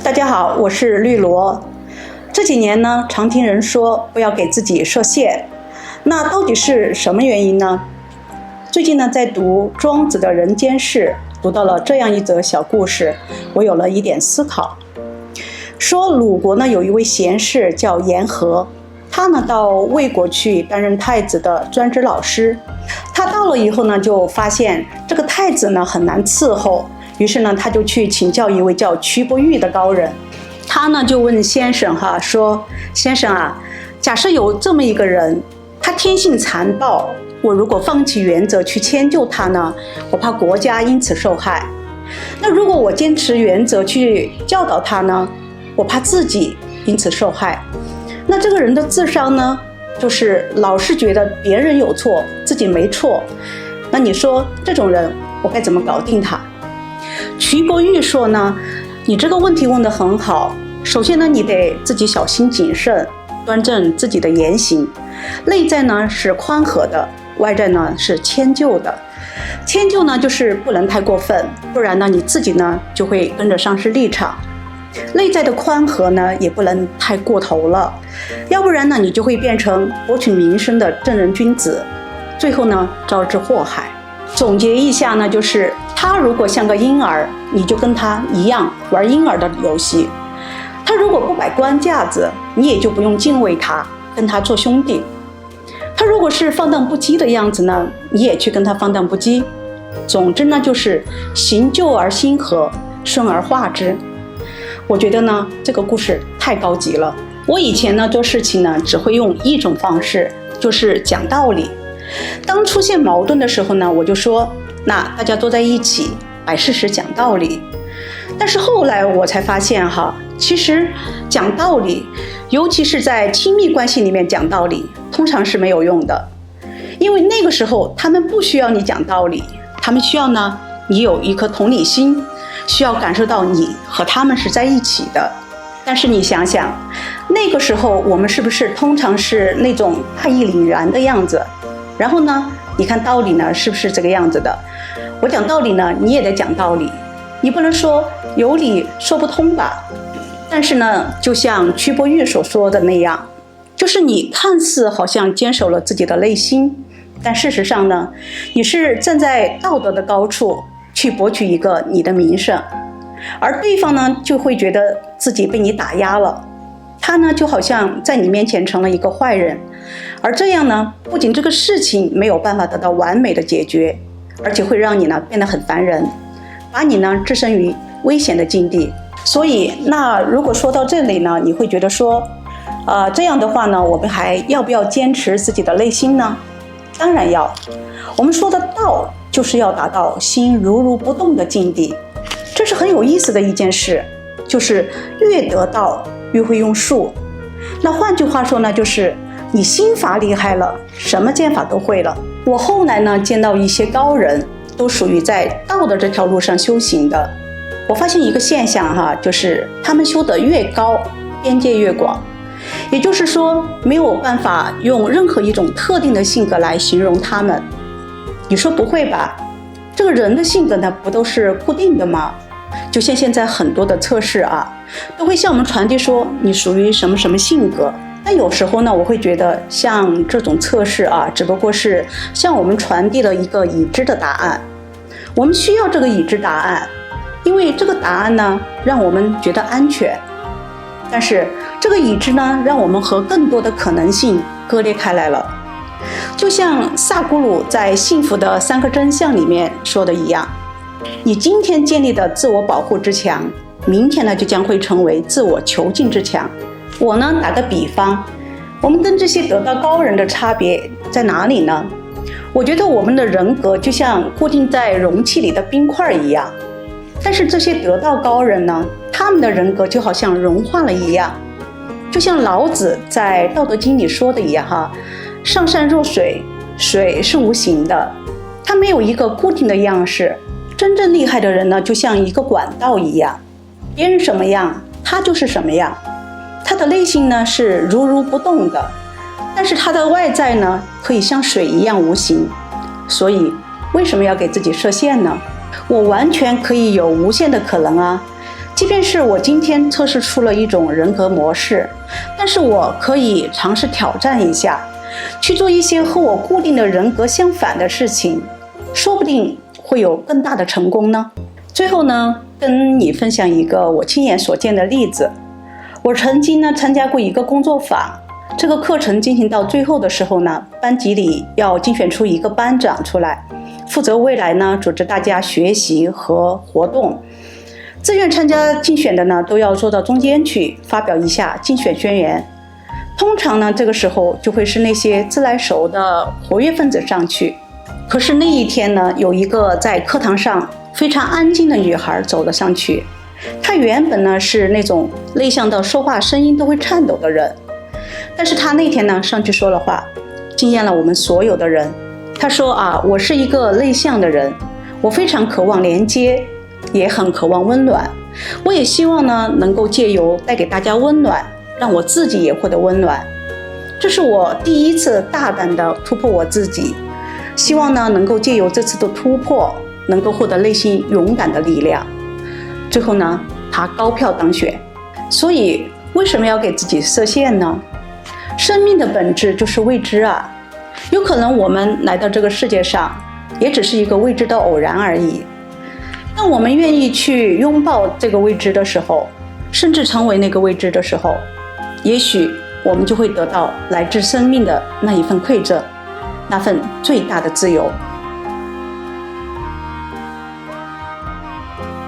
大家好，我是绿萝。这几年呢，常听人说不要给自己设限，那到底是什么原因呢？最近呢，在读庄子的人间世，读到了这样一则小故事，我有了一点思考。说鲁国呢有一位贤士叫颜和，他呢到魏国去担任太子的专职老师。他到了以后呢，就发现这个太子呢很难伺候，于是呢他就去请教一位叫屈伯玉的高人。他呢就问先生说先生啊，假设有这么一个人，他天性残暴，我如果放弃原则去迁就他呢，我怕国家因此受害。那如果我坚持原则去教导他呢，我怕自己因此受害。那这个人的智商呢，就是老是觉得别人有错，自己没错。那你说这种人我该怎么搞定他？屈伯玉说呢，你这个问题问得很好。首先呢，你得自己小心谨慎，端正自己的言行。内在呢是宽和的，外在呢是迁就的。迁就呢就是不能太过分，不然呢你自己呢就会跟着丧失立场。内在的宽和呢也不能太过头了，要不然呢你就会变成博取名声的正人君子，最后呢招致祸害。总结一下呢，就是他如果像个婴儿，你就跟他一样玩婴儿的游戏；他如果不摆官架子，你也就不用敬畏他，跟他做兄弟；他如果是放荡不羁的样子呢，你也去跟他放荡不羁。总之呢，就是行旧而心和，顺而化之。我觉得呢，这个故事太高级了。我以前呢做事情呢，只会用一种方式，就是讲道理。当出现矛盾的时候呢，我就说，那大家坐在一起，摆事实讲道理。但是后来我才发现其实讲道理，尤其是在亲密关系里面讲道理，通常是没有用的。因为那个时候他们不需要你讲道理，他们需要呢你有一颗同理心，需要感受到你和他们是在一起的。但是你想想，那个时候我们是不是通常是那种大义凛然的样子？然后呢，你看道理呢是不是这个样子的？我讲道理呢，你也得讲道理，你不能说有理说不通吧？但是呢，就像屈伯玉所说的那样，就是你看似好像坚守了自己的内心，但事实上呢，你是站在道德的高处去博取一个你的名声，而对方呢就会觉得自己被你打压了，他呢就好像在你面前成了一个坏人。而这样呢，不仅这个事情没有办法得到完美的解决，而且会让你呢变得很烦人，把你呢置身于危险的境地。所以那如果说到这里呢，你会觉得说这样的话呢，我们还要不要坚持自己的内心呢？当然要。我们说的道就是要达到心如如不动的境地，这是很有意思的一件事，就是越得道越会用术。那换句话说呢，就是你心法厉害了，什么剑法都会了。我后来呢见到一些高人，都属于在道的这条路上修行的。我发现一个现象就是他们修得越高，边界越广。也就是说，没有办法用任何一种特定的性格来形容他们。你说不会吧？这个人的性格呢，不都是固定的吗？就像现在很多的测试都会向我们传递说你属于什么什么性格。但有时候呢，我会觉得像这种测试只不过是向我们传递了一个已知的答案。我们需要这个已知答案，因为这个答案呢，让我们觉得安全。但是这个已知呢，让我们和更多的可能性割裂开来了。就像萨古鲁在《幸福的3个真相》里面说的一样，你今天建立的自我保护之墙，明天呢就将会成为自我囚禁之墙。我呢打个比方，我们跟这些得道高人的差别在哪里呢？我觉得我们的人格就像固定在容器里的冰块一样，但是这些得道高人呢，他们的人格就好像融化了一样。就像老子在《道德经》里说的一样上善若水，水是无形的，它没有一个固定的样式。真正厉害的人呢，就像一个管道一样，别人什么样，他就是什么样。他的内心呢是如如不动的，但是他的外在呢可以像水一样无形。所以为什么要给自己设限呢？我完全可以有无限的可能即便是我今天测试出了一种人格模式，但是我可以尝试挑战一下，去做一些和我固定的人格相反的事情，说不定会有更大的成功呢。最后呢，跟你分享一个我亲眼所见的例子。我曾经呢参加过一个工作坊，这个课程进行到最后的时候呢，班级里要竞选出一个班长出来，负责未来呢组织大家学习和活动。自愿参加竞选的呢，都要坐到中间去发表一下竞选宣言。通常呢，这个时候就会是那些自来熟的活跃分子上去。可是那一天呢，有一个在课堂上非常安静的女孩走了上去。她原本呢是那种内向到说话声音都会颤抖的人，但是她那天呢上去说了话，惊艳了我们所有的人。她说我是一个内向的人，我非常渴望连接，也很渴望温暖。我也希望呢能够借由带给大家温暖，让我自己也获得温暖。这是我第一次大胆的突破我自己，希望呢能够借由这次的突破，能够获得内心勇敢的力量。最后呢，他高票当选。所以为什么要给自己设限呢？生命的本质就是未知啊，有可能我们来到这个世界上也只是一个未知的偶然而已。当我们愿意去拥抱这个未知的时候，甚至成为那个未知的时候，也许我们就会得到来自生命的那一份馈赠，那份最大的自由。